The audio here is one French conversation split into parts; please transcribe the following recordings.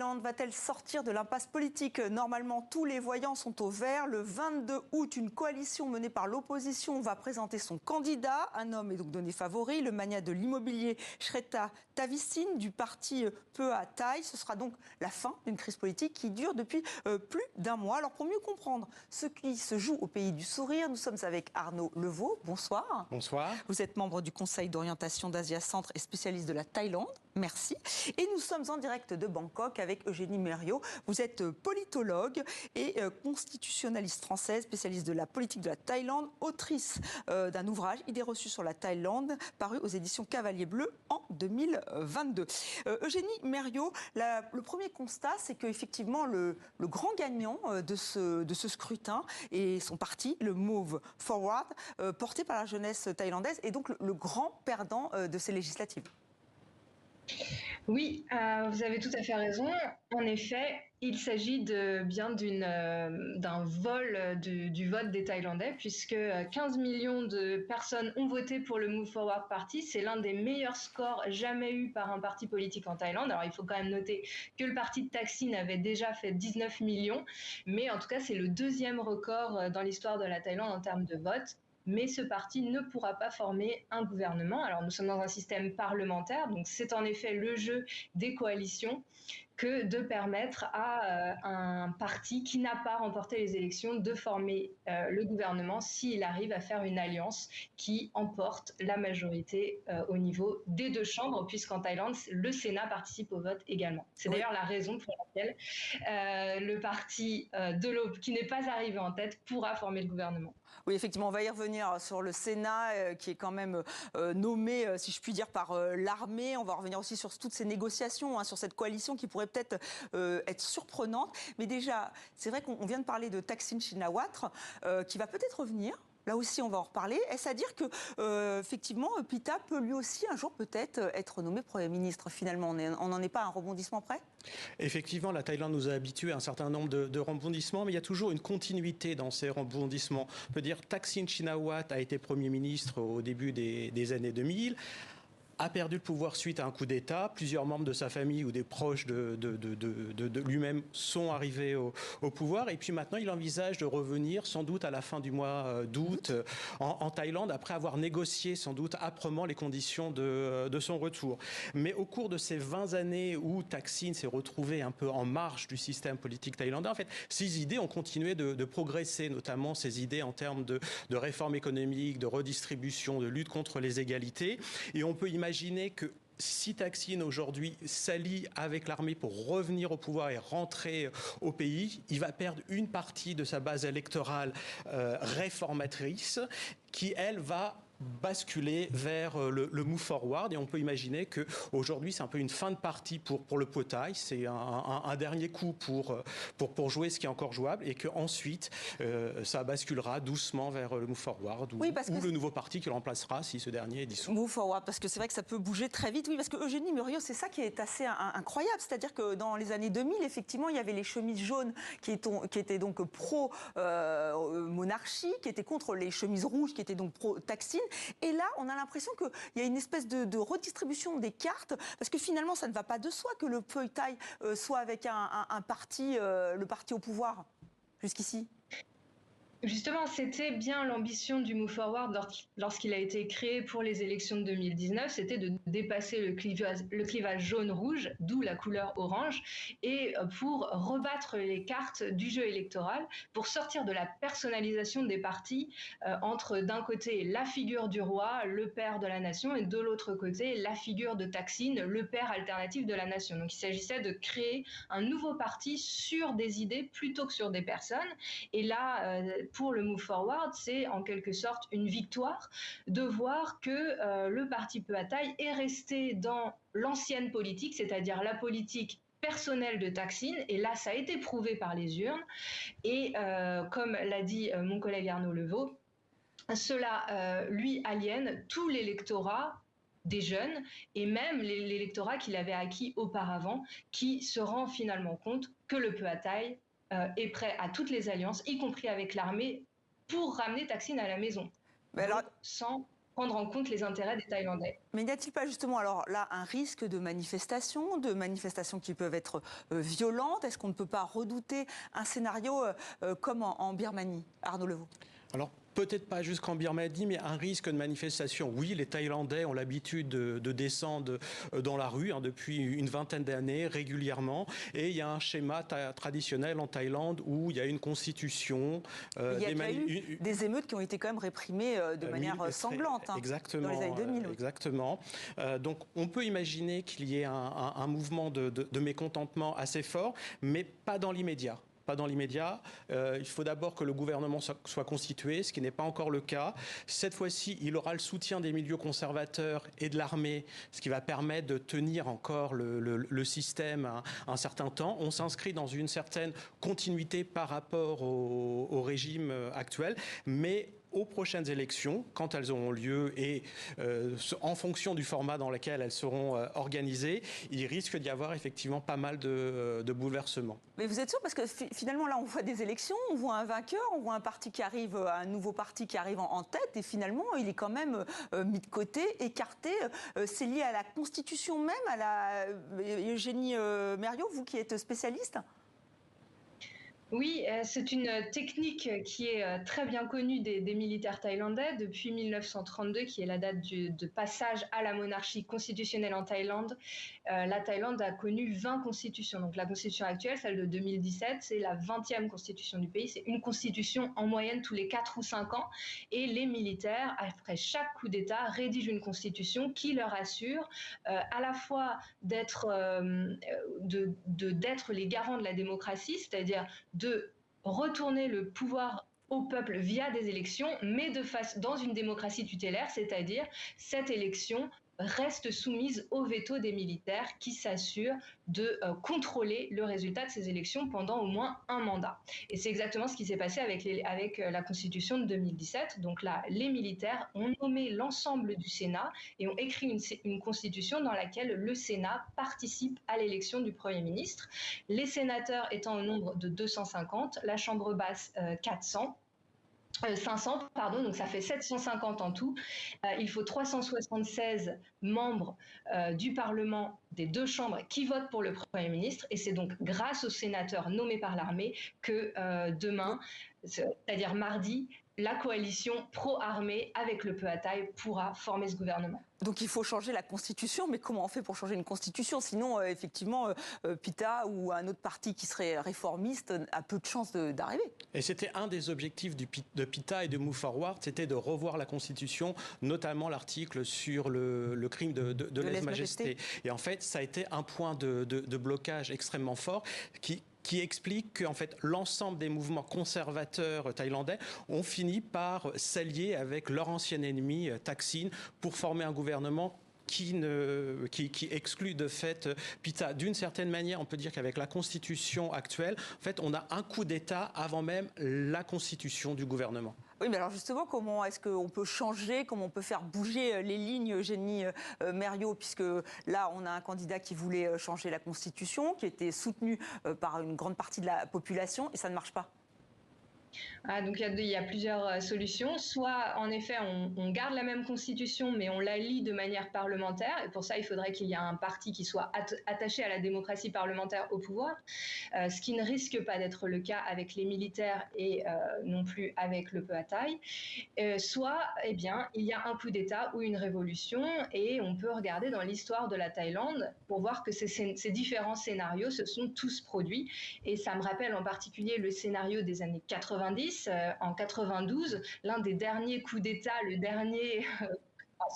Thaïlande va-t-elle sortir de l'impasse politique? Normalement, tous les voyants sont au vert. Le 22 août, une coalition menée par l'opposition va présenter son candidat. Un homme est donc donné favori, le magnat de l'immobilier Shreta Thavisin du parti Pheu Thai. Ce sera donc la fin d'une crise politique qui dure depuis plus d'un mois. Alors pour mieux comprendre ce qui se joue au pays du sourire, nous sommes avec Arnaud Levaux. Bonsoir. Bonsoir. Vous êtes membre du Conseil d'orientation d'Asia Centre et spécialiste de la Thaïlande. Merci. Et nous sommes en direct de Bangkok avec Eugénie Mériot. Vous êtes politologue et constitutionnaliste française, spécialiste de la politique de la Thaïlande, autrice d'un ouvrage, Idées reçues sur la Thaïlande, paru aux éditions Cavalier Bleu en 2022. Eugénie Mériot, le premier constat, c'est qu'effectivement, le grand gagnant de ce scrutin est son parti, le Move Forward, porté par la jeunesse thaïlandaise, et donc le grand perdant de ces législatives. Oui, vous avez tout à fait raison. En effet, il s'agit bien d'un vol du vote des Thaïlandais, puisque 15 millions de personnes ont voté pour le Move Forward Party. C'est l'un des meilleurs scores jamais eus par un parti politique en Thaïlande. Alors, il faut quand même noter que le parti de Thaksin avait déjà fait 19 millions, mais en tout cas, c'est le deuxième record dans l'histoire de la Thaïlande en termes de vote. Mais ce parti ne pourra pas former un gouvernement. Alors nous sommes dans un système parlementaire, donc c'est en effet le jeu des coalitions que de permettre à un parti qui n'a pas remporté les élections de former le gouvernement s'il arrive à faire une alliance qui emporte la majorité au niveau des deux chambres, puisqu'en Thaïlande, le Sénat participe au vote également. C'est d'ailleurs la raison pour laquelle le parti de l'Aube, qui n'est pas arrivé en tête, pourra former le gouvernement. Oui, effectivement, on va y revenir sur le Sénat, qui est quand même nommé, si je puis dire, par l'armée. On va revenir aussi sur toutes ces négociations, sur cette coalition qui pourrait peut-être être surprenante. Mais déjà, c'est vrai qu'on vient de parler de Thaksin Shinawatra, qui va peut-être revenir. Là aussi, on va en reparler. Est-ce à dire que, effectivement, Pita peut lui aussi un jour peut-être être nommé Premier ministre finalement? On n'en est pas à un rebondissement près? Effectivement, la Thaïlande nous a habitués à un certain nombre de rebondissements, mais il y a toujours une continuité dans ces rebondissements. On peut dire que Thaksin Shinawatra a été Premier ministre au début des années 2000. A perdu le pouvoir suite à un coup d'État. Plusieurs membres de sa famille ou des proches de lui-même sont arrivés au pouvoir. Et puis maintenant, il envisage de revenir sans doute à la fin du mois d'août en Thaïlande, après avoir négocié sans doute âprement les conditions de son retour. Mais au cours de ces 20 années où Thaksin s'est retrouvé un peu en marge du système politique thaïlandais, en fait, ses idées ont continué de progresser, notamment ses idées en termes de réforme économique, de redistribution, de lutte contre les égalités. Et on peut imaginer que si Thaksin aujourd'hui s'allie avec l'armée pour revenir au pouvoir et rentrer au pays, il va perdre une partie de sa base électorale réformatrice qui, elle, va basculer vers le Move Forward. Et on peut imaginer qu'aujourd'hui, c'est un peu une fin de partie pour le Pheu Thai. C'est un dernier coup pour jouer ce qui est encore jouable, et qu'ensuite, ça basculera doucement vers le Move Forward ou le nouveau parti qui le remplacera si ce dernier est dissous. Move Forward, parce que c'est vrai que ça peut bouger très vite. Oui, parce que Eugénie Mériot, c'est ça qui est assez incroyable. C'est-à-dire que dans les années 2000, effectivement, il y avait les chemises jaunes qui étaient donc pro-monarchie, qui étaient contre les chemises rouges, qui étaient donc pro-Thaksin. Et là, on a l'impression qu'il y a une espèce de redistribution des cartes, parce que finalement, ça ne va pas de soi que le Pheu Thai soit avec un parti, le parti au pouvoir, jusqu'ici. Justement, c'était bien l'ambition du Move Forward lorsqu'il a été créé pour les élections de 2019, c'était de dépasser le clivage jaune-rouge, d'où la couleur orange, et pour rebattre les cartes du jeu électoral, pour sortir de la personnalisation des partis entre d'un côté la figure du roi, le père de la nation, et de l'autre côté la figure de Thaksin, le père alternatif de la nation. Donc il s'agissait de créer un nouveau parti sur des idées plutôt que sur des personnes. Et là, pour le Move Forward, c'est en quelque sorte une victoire de voir que le parti Pheu Thai est resté dans l'ancienne politique, c'est-à-dire la politique personnelle de Thaksin, et là ça a été prouvé par les urnes, et comme l'a dit mon collègue Arnaud Levaux, cela lui aliène tout l'électorat des jeunes et même l'électorat qu'il avait acquis auparavant, qui se rend finalement compte que le Pheu Thai est prêt à toutes les alliances, y compris avec l'armée, pour ramener Thaksin à la maison, sans prendre en compte les intérêts des Thaïlandais. Mais n'y a-t-il pas justement alors là un risque de manifestations qui peuvent être violentes? Est-ce qu'on ne peut pas redouter un scénario comme en Birmanie? Arnaud Levaux. Alors, peut-être pas jusqu'en Birmanie, mais un risque de manifestation. Oui, les Thaïlandais ont l'habitude de descendre dans la rue depuis une vingtaine d'années, régulièrement. Et il y a un schéma traditionnel en Thaïlande où il y a une constitution. Il y a eu des émeutes qui ont été quand même réprimées de manière sanglante exactement, dans les années 2000. Oui. Exactement. Donc, on peut imaginer qu'il y ait un mouvement de mécontentement assez fort, mais pas dans l'immédiat. Pas dans l'immédiat. Il faut d'abord que le gouvernement soit constitué, ce qui n'est pas encore le cas. Cette fois-ci, il aura le soutien des milieux conservateurs et de l'armée, ce qui va permettre de tenir encore le système un certain temps. On s'inscrit dans une certaine continuité par rapport au régime actuel, mais aux prochaines élections, quand elles auront lieu et en fonction du format dans lequel elles seront organisées, il risque d'y avoir effectivement pas mal de bouleversements. Mais vous êtes sûr? Parce que finalement, là, on voit des élections, on voit un vainqueur, on voit un parti qui arrive, un nouveau parti qui arrive en tête, et finalement, il est quand même mis de côté, écarté. C'est lié à la Constitution même, à la Eugénie Merriot, vous qui êtes spécialiste? Oui, c'est une technique qui est très bien connue des militaires thaïlandais depuis 1932, qui est la date de passage à la monarchie constitutionnelle en Thaïlande. La Thaïlande a connu 20 constitutions. Donc la constitution actuelle, celle de 2017, c'est la 20e constitution du pays. C'est une constitution en moyenne tous les 4 ou 5 ans. Et les militaires, après chaque coup d'État, rédigent une constitution qui leur assure à la fois d'être les garants de la démocratie, c'est-à-dire de retourner le pouvoir au peuple via des élections, mais dans une démocratie tutélaire, c'est-à-dire cette élection reste soumise au veto des militaires qui s'assurent de contrôler le résultat de ces élections pendant au moins un mandat. Et c'est exactement ce qui s'est passé avec la Constitution de 2017. Donc là, les militaires ont nommé l'ensemble du Sénat et ont écrit une Constitution dans laquelle le Sénat participe à l'élection du Premier ministre. Les sénateurs étant au nombre de 250, la Chambre basse 500, pardon, donc ça fait 750 en tout. Il faut 376 membres du Parlement des deux chambres qui votent pour le Premier ministre, et c'est donc grâce aux sénateurs nommés par l'armée que demain, c'est-à-dire mardi, la coalition pro-armée avec le Pheu Thai pourra former ce gouvernement. Donc il faut changer la Constitution, mais comment on fait pour changer une Constitution? Sinon, effectivement, PITA ou un autre parti qui serait réformiste a peu de chances d'arriver. Et c'était un des objectifs de PITA et de Move Forward, c'était de revoir la Constitution, notamment l'article sur le crime de lèse-majesté. Et en fait, ça a été un point de blocage extrêmement fort qui explique qu'en fait, l'ensemble des mouvements conservateurs thaïlandais ont fini par s'allier avec leur ancien ennemi, Thaksin, pour former un gouvernement qui exclut de fait PITA. D'une certaine manière, on peut dire qu'avec la Constitution actuelle, en fait, on a un coup d'État avant même la constitution du gouvernement. Oui, mais alors justement, comment est-ce qu'on peut changer, comment on peut faire bouger les lignes, Eugénie Merriot, puisque là, on a un candidat qui voulait changer la Constitution, qui était soutenu par une grande partie de la population, et ça ne marche pas. Donc il y a plusieurs solutions. Soit en effet on garde la même constitution mais on la lie de manière parlementaire, et pour ça il faudrait qu'il y ait un parti qui soit attaché à la démocratie parlementaire au pouvoir, ce qui ne risque pas d'être le cas avec les militaires et non plus avec le Pheu Thai. Soit eh bien il y a un coup d'État ou une révolution, et on peut regarder dans l'histoire de la Thaïlande pour voir que ces différents scénarios se sont tous produits, et ça me rappelle en particulier le scénario des années 90. En 92, l'un des derniers coups d'État,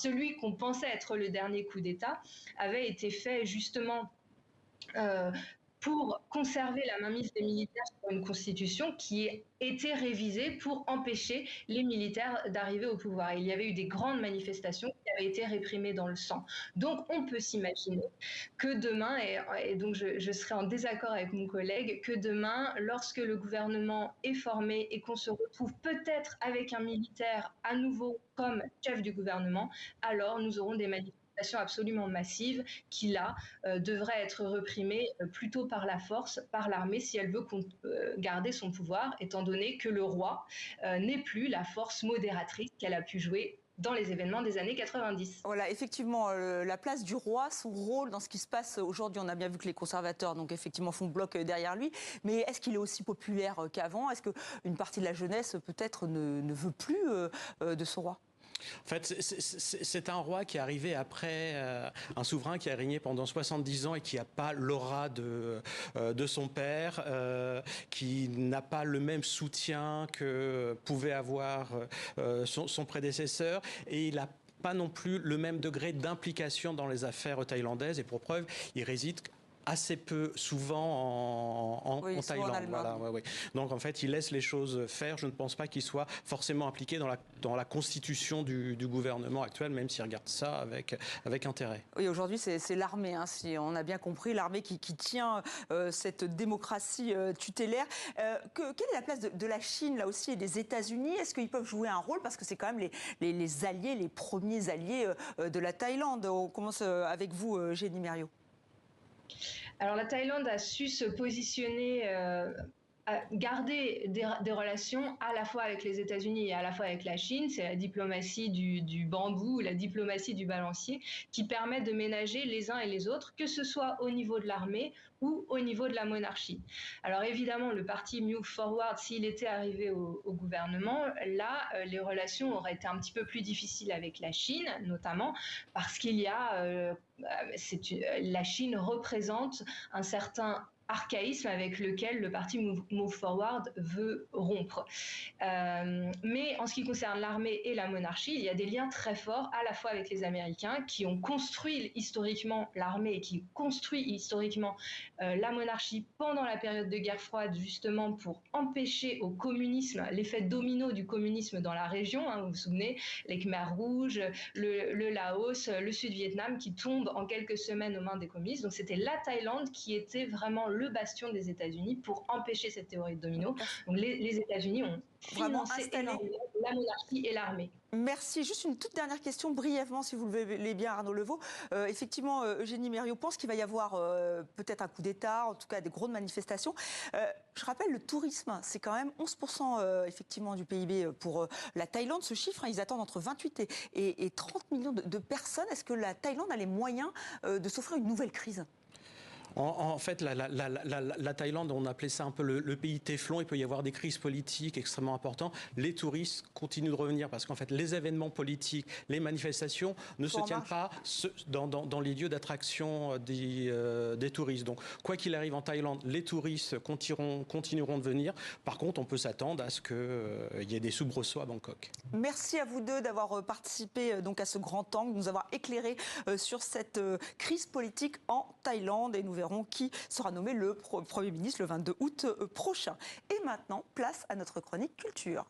celui qu'on pensait être le dernier coup d'État, avait été fait justement pour conserver la mainmise des militaires sur une constitution qui était révisée pour empêcher les militaires d'arriver au pouvoir. Il y avait eu des grandes manifestations qui avaient été réprimées dans le sang. Donc on peut s'imaginer que demain, et donc je serai en désaccord avec mon collègue, que demain, lorsque le gouvernement est formé et qu'on se retrouve peut-être avec un militaire à nouveau comme chef du gouvernement, alors nous aurons des manifestations absolument massive qui là devrait être reprimée plutôt par la force, par l'armée, si elle veut garder son pouvoir, étant donné que le roi n'est plus la force modératrice qu'elle a pu jouer dans les événements des années 90. Voilà, effectivement, la place du roi, son rôle dans ce qui se passe aujourd'hui, on a bien vu que les conservateurs, donc effectivement, font bloc derrière lui. Mais est-ce qu'il est aussi populaire qu'avant? Est-ce qu'une partie de la jeunesse, peut-être, ne veut plus de ce roi? En fait, c'est un roi qui est arrivé après un souverain qui a régné pendant 70 ans et qui n'a pas l'aura de son père, qui n'a pas le même soutien que pouvait avoir son prédécesseur, et il a pas non plus le même degré d'implication dans les affaires thaïlandaises. Et pour preuve, il réside assez peu, souvent en Thaïlande. Voilà, ouais. Donc en fait, il laisse les choses faire. Je ne pense pas qu'il soit forcément impliqué dans la constitution du gouvernement actuel, même s'il regarde ça avec intérêt. Oui, aujourd'hui, c'est l'armée, hein, si on a bien compris, l'armée qui tient cette démocratie tutélaire. Quelle est la place de la Chine, là aussi, et des États-Unis? Est-ce qu'ils peuvent jouer un rôle? Parce que c'est quand même les alliés, les premiers alliés de la Thaïlande. On commence avec vous, Eugénie Merriot. Alors la Thaïlande a su se positionner, à garder des relations à la fois avec les États-Unis et à la fois avec la Chine. C'est la diplomatie du bambou, la diplomatie du balancier, qui permet de ménager les uns et les autres, que ce soit au niveau de l'armée ou au niveau de la monarchie. Alors évidemment, le parti Move Forward, s'il était arrivé au gouvernement, là, les relations auraient été un petit peu plus difficiles avec la Chine, notamment parce qu'il y a... la Chine représente un certain archaïsme avec lequel le parti Move Forward veut rompre. Mais en ce qui concerne l'armée et la monarchie, il y a des liens très forts à la fois avec les Américains qui ont construit historiquement l'armée et qui construit historiquement la monarchie pendant la période de guerre froide, justement pour empêcher au communisme, l'effet domino du communisme dans la région, hein, vous vous souvenez, les Khmers rouges, le Laos, le Sud-Vietnam qui tombent en quelques semaines aux mains des communistes. Donc c'était la Thaïlande qui était vraiment le bastion des États-Unis pour empêcher cette théorie de domino. Donc les États-Unis ont financé énormément la monarchie et l'armée. Merci. Juste une toute dernière question, brièvement, si vous le voulez bien, Arnaud Levaux. Effectivement, Eugénie Merriot pense qu'il va y avoir peut-être un coup d'État, en tout cas des grosses manifestations. Je rappelle, le tourisme, c'est quand même 11% effectivement du PIB pour la Thaïlande. Ce chiffre, hein, ils attendent entre 28 et 30 millions de personnes. Est-ce que la Thaïlande a les moyens de s'offrir une nouvelle crise ? En fait, la Thaïlande, on appelait ça un peu le pays téflon. Il peut y avoir des crises politiques extrêmement importantes. Les touristes continuent de revenir parce qu'en fait, les événements politiques, les manifestations ne se tiennent pas dans les lieux d'attraction des touristes. Donc, quoi qu'il arrive en Thaïlande, les touristes continueront de venir. Par contre, on peut s'attendre à ce qu'il y ait des soubresauts à Bangkok. Merci à vous deux d'avoir participé donc à ce grand angle, de nous avoir éclairé sur cette crise politique en Thaïlande, et nous verrons qui sera nommé le Premier ministre le 22 août prochain. Et maintenant, place à notre chronique culture.